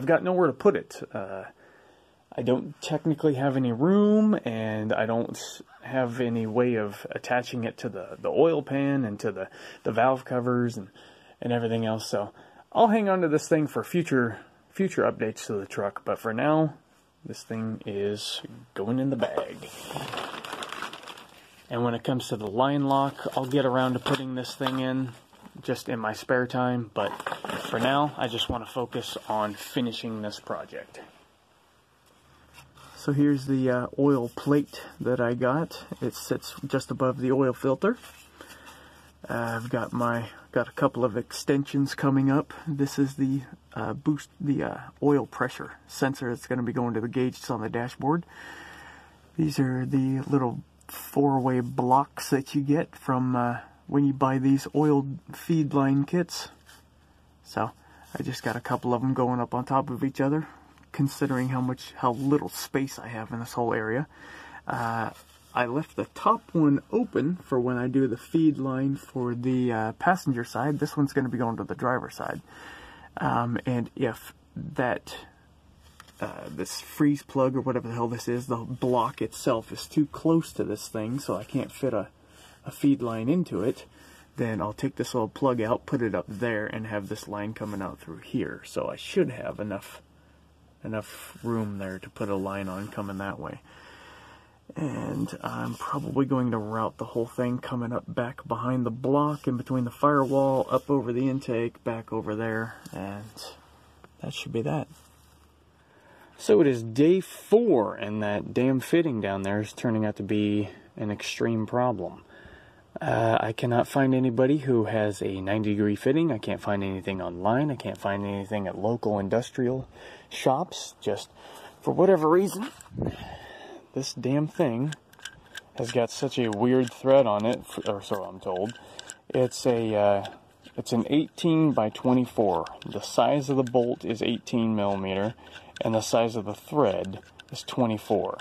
got nowhere to put it. I don't technically have any room, and I don't have any way of attaching it to the oil pan and to the valve covers and everything else. So I'll hang on to this thing for future updates to the truck, but for now, this thing is going in the bag. And when it comes to the line lock, I'll get around to putting this thing in just in my spare time, but for now, I just want to focus on finishing this project. So here's the oil plate that I got. It sits just above the oil filter. I've got a couple of extensions coming up. This is the oil pressure sensor that's going to be going to the gauge that's on the dashboard. These are the little 4-way blocks that you get from when you buy these oil feed line kits. So I just got a couple of them going up on top of each other, considering how little space I have in this whole area. I left the top one open for when I do the feed line for the passenger side. This one's going to be going to the driver's side. And if that this freeze plug or whatever the hell this is, the block itself is too close to this thing, so I can't fit a feed line into it, then I'll take this little plug out, put it up there, and have this line coming out through here. So I should have enough room there to put a line on coming that way. And I'm probably going to route the whole thing coming up back behind the block, in between the firewall, up over the intake, back over there, and that should be that. So it is day 4, and that damn fitting down there is turning out to be an extreme problem. I cannot find anybody who has a 90-degree fitting. I can't find anything online. I can't find anything at local industrial shops. Just for whatever reason, this damn thing has got such a weird thread on it, or so I'm told. It's an 18 by 24. The size of the bolt is 18 millimeter, and the size of the thread is 24.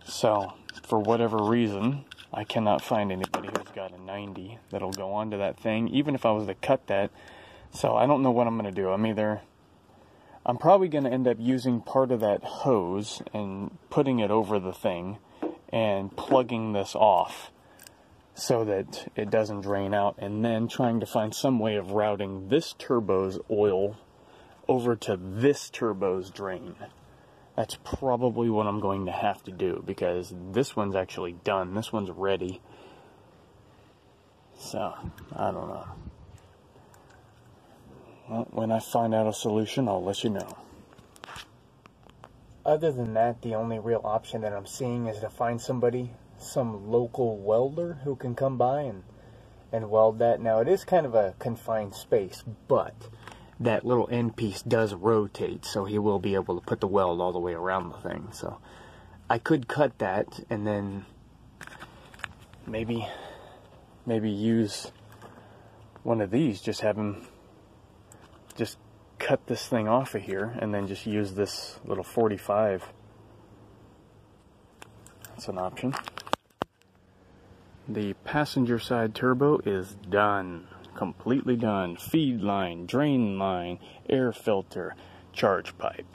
So, for whatever reason, I cannot find anybody who's got a 90 that'll go onto that thing, even if I was to cut that. So I don't know what I'm going to do. I'm probably going to end up using part of that hose and putting it over the thing and plugging this off so that it doesn't drain out, and then trying to find some way of routing this turbo's oil over to this turbo's drain. That's probably what I'm going to have to do, because this one's actually done. This one's ready. So, I don't know. Well, when I find out a solution, I'll let you know. Other than that, the only real option that I'm seeing is to find somebody, some local welder who can come by and weld that. Now, it is kind of a confined space, but that little end piece does rotate, so he will be able to put the weld all the way around the thing. So I could cut that and then maybe use one of these, just have him just cut this thing off of here and then just use this little 45. That's an option. The passenger side turbo is done. Completely done. Feed line, drain line, air filter, charge pipe.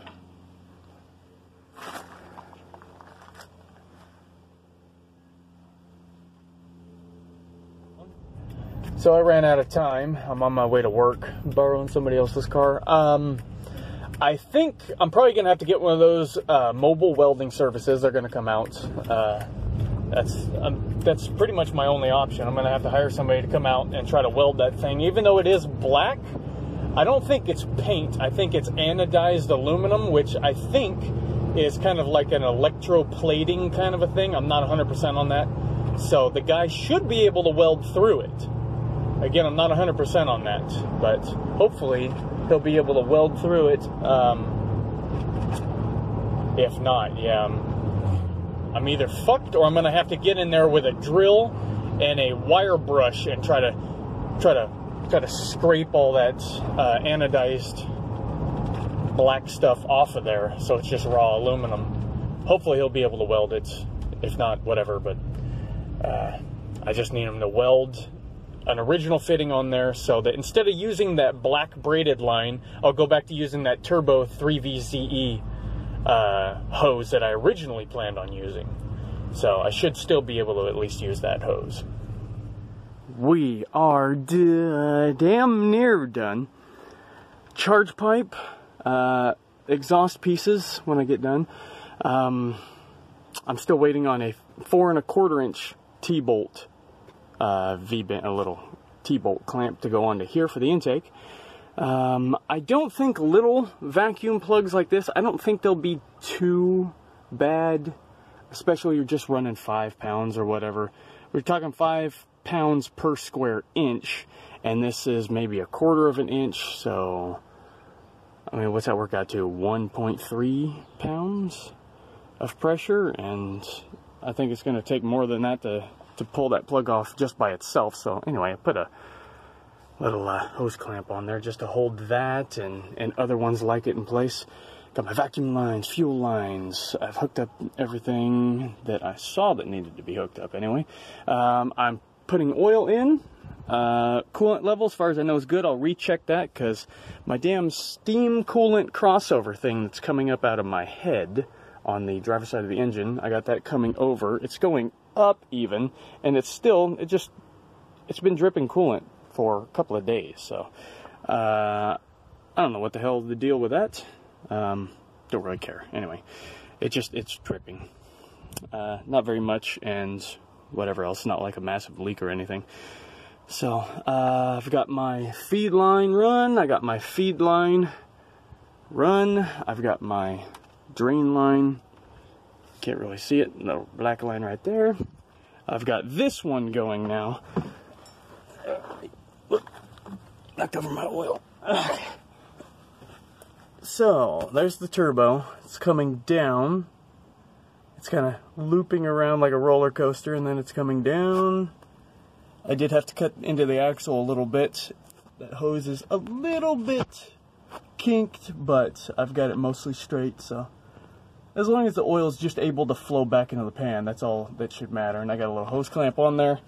So I ran out of time. I'm on my way to work, borrowing somebody else's car. I think I'm probably going to have to get one of those mobile welding services. They're going to come out. That's pretty much my only option. I'm going to have to hire somebody to come out and try to weld that thing. Even though it is black, I don't think it's paint. I think it's anodized aluminum, which I think is kind of like an electroplating kind of a thing. I'm not 100% on that. So the guy should be able to weld through it. Again, I'm not 100% on that, but hopefully he'll be able to weld through it. If not, yeah, I'm either fucked, or I'm going to have to get in there with a drill and a wire brush and try to scrape all that anodized black stuff off of there, so it's just raw aluminum. Hopefully he'll be able to weld it. If not, whatever. But I just need him to weld an original fitting on there, so that instead of using that black braided line, I'll go back to using that Turbo 3VZE hose that I originally planned on using. So I should still be able to at least use that hose. We are damn near done. Charge pipe, exhaust pieces when I get done. I'm still waiting on a 4 1/4 inch T-bolt V-bent, a little T-bolt clamp to go onto here for the intake. I don't think little vacuum plugs like this, I don't think they'll be too bad, especially you're just running 5 pounds or whatever. We're talking 5 pounds per square inch, and this is maybe 1/4 of an inch, so I mean, what's that work out to? 1.3 pounds of pressure, and I think it's going to take more than that to pull that plug off just by itself. So anyway, I put a little hose clamp on there just to hold that and other ones like it in place. Got my vacuum lines, fuel lines. I've hooked up everything that I saw that needed to be hooked up anyway. I'm putting oil in. Coolant level, as far as I know, is good. I'll recheck that because my damn steam coolant crossover thing that's coming up out of my head on the driver's side of the engine, I got that coming over. It's going up even, and it's still, it's been dripping coolant for a couple of days. So, I don't know what the hell the deal with that. Don't really care. Anyway, it's dripping. Not very much, and whatever else, not like a massive leak or anything. So, I've got my feed line run, I got my feed line run, I've got my drain line, can't really see it, no black line right there. I've got this one going now. Look, knocked over my oil. Okay. So, there's the turbo, it's coming down, it's kind of looping around like a roller coaster, and then it's coming down. I did have to cut into the axle a little bit. That hose is a little bit kinked, but I've got it mostly straight, so as long as the oil is just able to flow back into the pan, that's all that should matter. And I got a little hose clamp on there.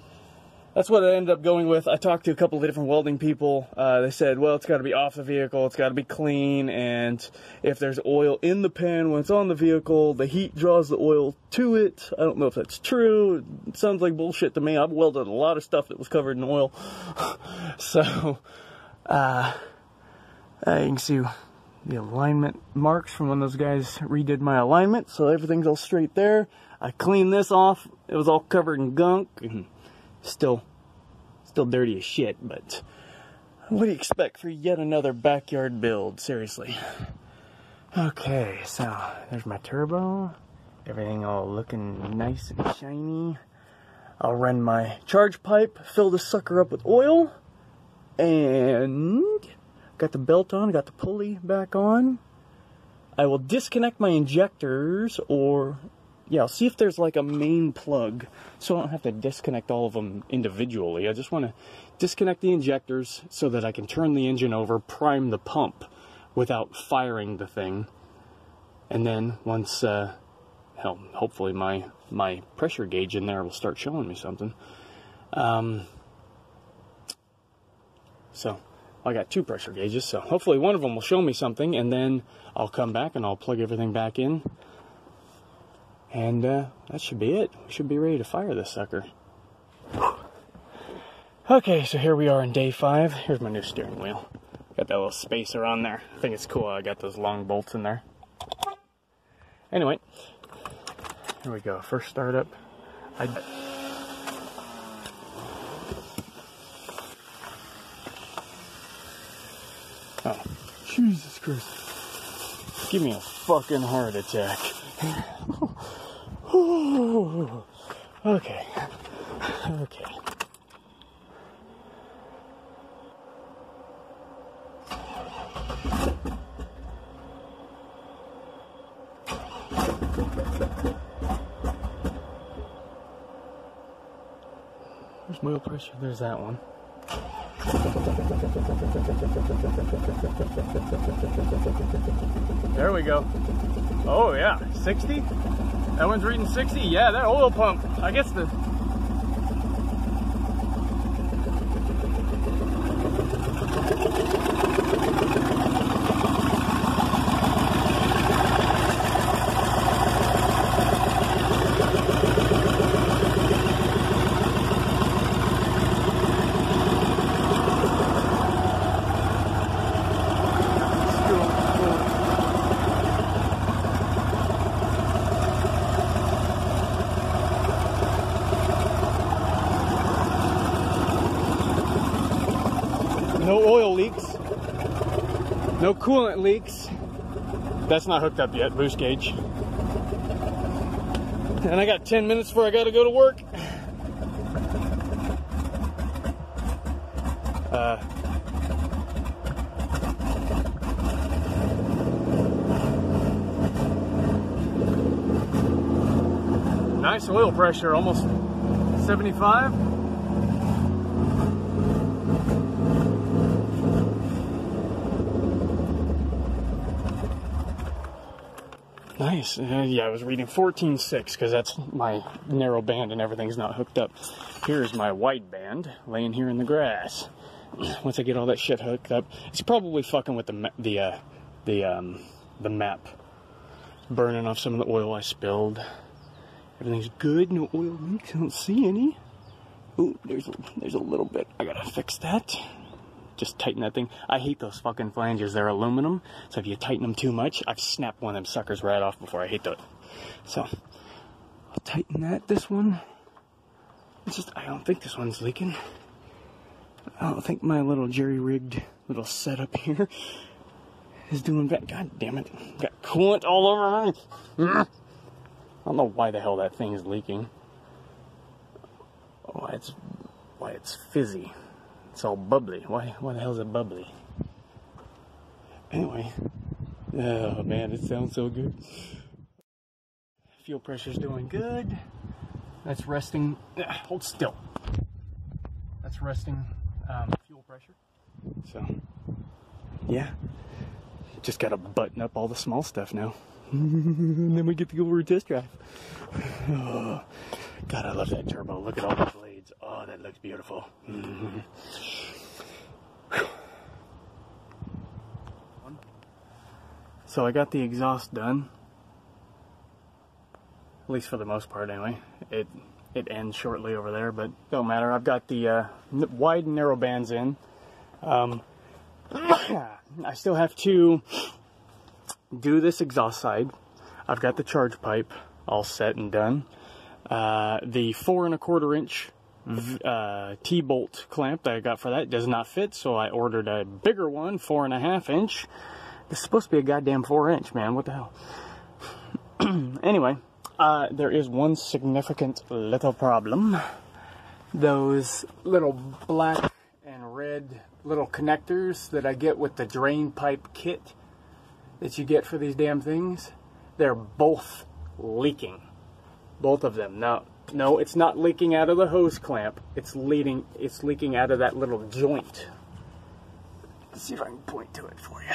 That's what I ended up going with. I talked to a couple of different welding people. They said, well, it's got to be off the vehicle, it's got to be clean, and if there's oil in the pan when it's on the vehicle, the heat draws the oil to it. I don't know if that's true. It sounds like bullshit to me. I've welded a lot of stuff that was covered in oil. So, you can see the alignment marks from when those guys redid my alignment, so everything's all straight there. I cleaned this off. It was all covered in gunk, and still dirty as shit, but what do you expect for yet another backyard build? Seriously. Okay, so there's my turbo. Everything all looking nice and shiny. I'll run my charge pipe, fill this sucker up with oil, and got the belt on, got the pulley back on. I will disconnect my injectors, or yeah, I'll see if there's like a main plug, so I don't have to disconnect all of them individually. I just want to disconnect the injectors so that I can turn the engine over, prime the pump without firing the thing. And then once, hell, hopefully my pressure gauge in there will start showing me something. So I got 2 pressure gauges, so hopefully one of them will show me something, and then I'll come back and I'll plug everything back in. And that should be it. We should be ready to fire this sucker. Okay, so here we are on day 5. Here's my new steering wheel. Got that little spacer on there. I think it's cool. I got those long bolts in there. Anyway, here we go. First startup. Oh, Jesus Christ. Give me a fucking heart attack. Okay. Okay. There's my oil pressure. There's that one. There we go. Oh yeah, 60? That one's reading 60? Yeah, that oil pump. I guess the... No oil leaks, no coolant leaks. That's not hooked up yet, boost gauge. And I got 10 minutes before I gotta go to work. Nice oil pressure, almost 75. Nice. Yeah, I was reading 14.6 because that's my narrow band and everything's not hooked up. Here's my wide band laying here in the grass. Once I get all that shit hooked up, it's probably fucking with the map, burning off some of the oil I spilled. Everything's good. No oil leaks. I don't see any. Ooh, there's a little bit. I gotta fix that. Just tighten that thing. I hate those fucking flanges. They're aluminum, so if you tighten them too much, I've snapped one of them suckers right off before. I hate those. So I'll tighten that. This one. It's just, I don't think this one's leaking. I don't think my little jerry-rigged little setup here is doing that. God damn it. Got coolant all over me. I don't know why the hell that thing is leaking. Why it's fizzy. It's all bubbly. Why the hell is it bubbly? Anyway. Oh man, it sounds so good. Fuel pressure's doing good. That's resting. Hold still. That's resting fuel pressure. So, yeah. Just gotta button up all the small stuff now. And then we get to go for a test drive. Oh, God, I love that turbo. Look at all the blades. Oh, that looks beautiful. So I got the exhaust done. At least for the most part, anyway. It ends shortly over there, but don't matter. I've got the wide and narrow bands in. I still have to do this exhaust side. I've got the charge pipe all set and done. The 4 1/4 inch T-bolt clamp that I got for that does not fit, so I ordered a bigger one, 4 1/2 inch. It's supposed to be a goddamn 4 inch, man. What the hell? Anyway, there is one significant little problem. Those little black and red little connectors that I get with the drain pipe kit that you get for these damn things, they're both leaking. Both of them. No, it's not leaking out of the hose clamp. It's leaking out of that little joint. Let's see if I can point to it for you.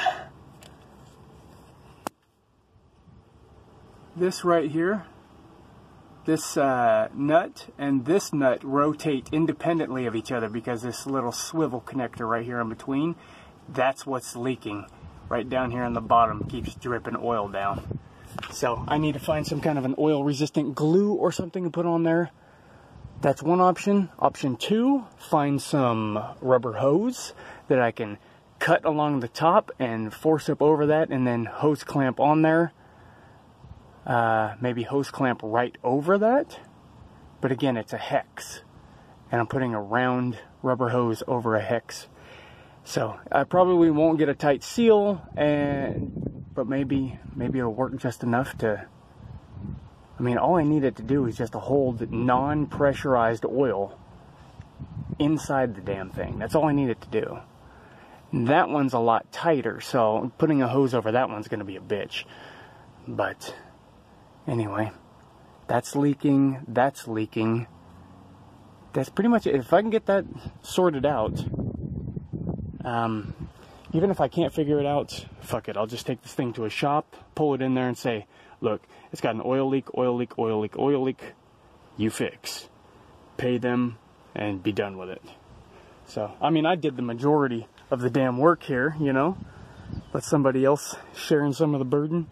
This right here, this nut and this nut rotate independently of each other because this little swivel connector right here in between, that's what's leaking. Right down here on the bottom keeps dripping oil down. So I need to find some kind of an oil resistant glue or something to put on there. That's one option. Option 2, find some rubber hose that I can cut along the top and force up over that and then hose clamp on there. Maybe hose clamp right over that. But again, it's a hex. And I'm putting a round rubber hose over a hex. So I probably won't get a tight seal, but maybe it'll work just enough to. I mean, all I needed to do is just to hold non-pressurized oil inside the damn thing. That's all I needed to do. And that one's a lot tighter, so putting a hose over that one's going to be a bitch. But anyway, that's leaking. That's leaking. That's pretty much it. If I can get that sorted out. Even if I can't figure it out, fuck it, I'll just take this thing to a shop, pull it in there and say, look, it's got an oil leak, oil leak, oil leak, oil leak, you fix. Pay them and be done with it. So, I mean, I did the majority of the damn work here, you know, let somebody else sharing some of the burden.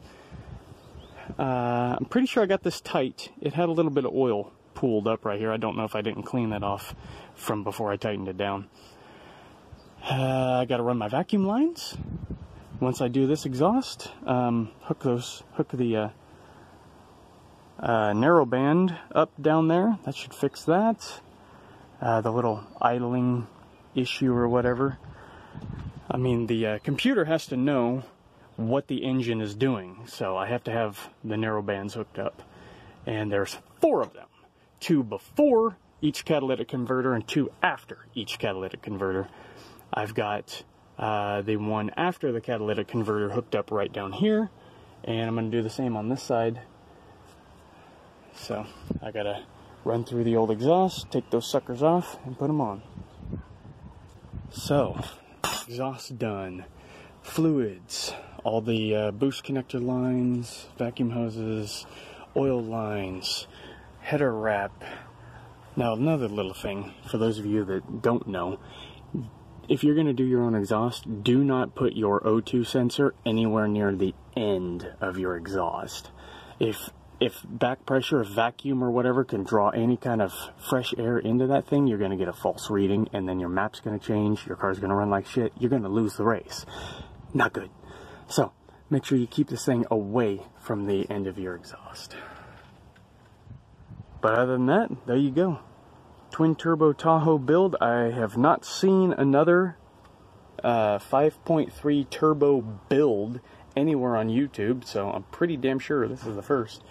I'm pretty sure I got this tight. It had a little bit of oil pooled up right here. I don't know if I didn't clean that off from before I tightened it down. I gotta run my vacuum lines. Once I do this exhaust, hook the narrow band up down there. That should fix that. The little idling issue or whatever. I mean, the computer has to know what the engine is doing, so I have to have the narrow bands hooked up. And there's 4 of them. 2 before each catalytic converter and 2 after each catalytic converter. I've got the one after the catalytic converter hooked up right down here, and I'm going to do the same on this side. So I got to run through the old exhaust, take those suckers off, and put them on. So, exhaust done. Fluids all the boost connector lines, vacuum hoses, oil lines, header wrap. Now another little thing, for those of you that don't know, if you're going to do your own exhaust, do not put your O2 sensor anywhere near the end of your exhaust. If back pressure, if vacuum or whatever can draw any kind of fresh air into that thing, you're going to get a false reading, and then your map's going to change, your car's going to run like shit, you're going to lose the race. Not good. So, make sure you keep this thing away from the end of your exhaust. But other than that, there you go. Twin turbo Tahoe build. I have not seen another 5.3 turbo build anywhere on YouTube, so I'm pretty damn sure this is the first.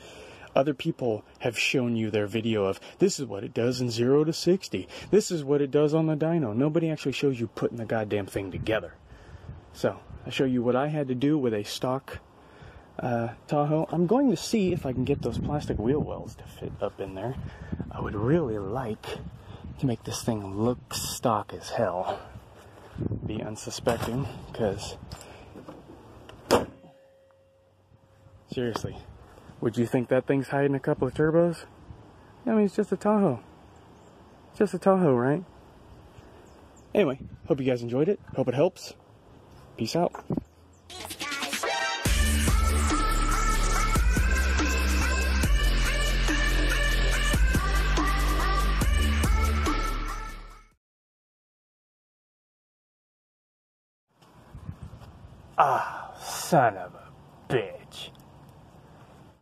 Other people have shown you their video of, this is what it does in 0 to 60. This is what it does on the dyno. Nobody actually shows you putting the goddamn thing together. So, I show you what I had to do with a stock Tahoe. I'm going to see if I can get those plastic wheel wells to fit up in there. I would really like to make this thing look stock as hell. Be unsuspecting, because seriously, would you think that thing's hiding a couple of turbos? I mean, it's just a Tahoe. It's just a Tahoe, right? Anyway, hope you guys enjoyed it. Hope it helps. Peace out. Ah, son of a bitch.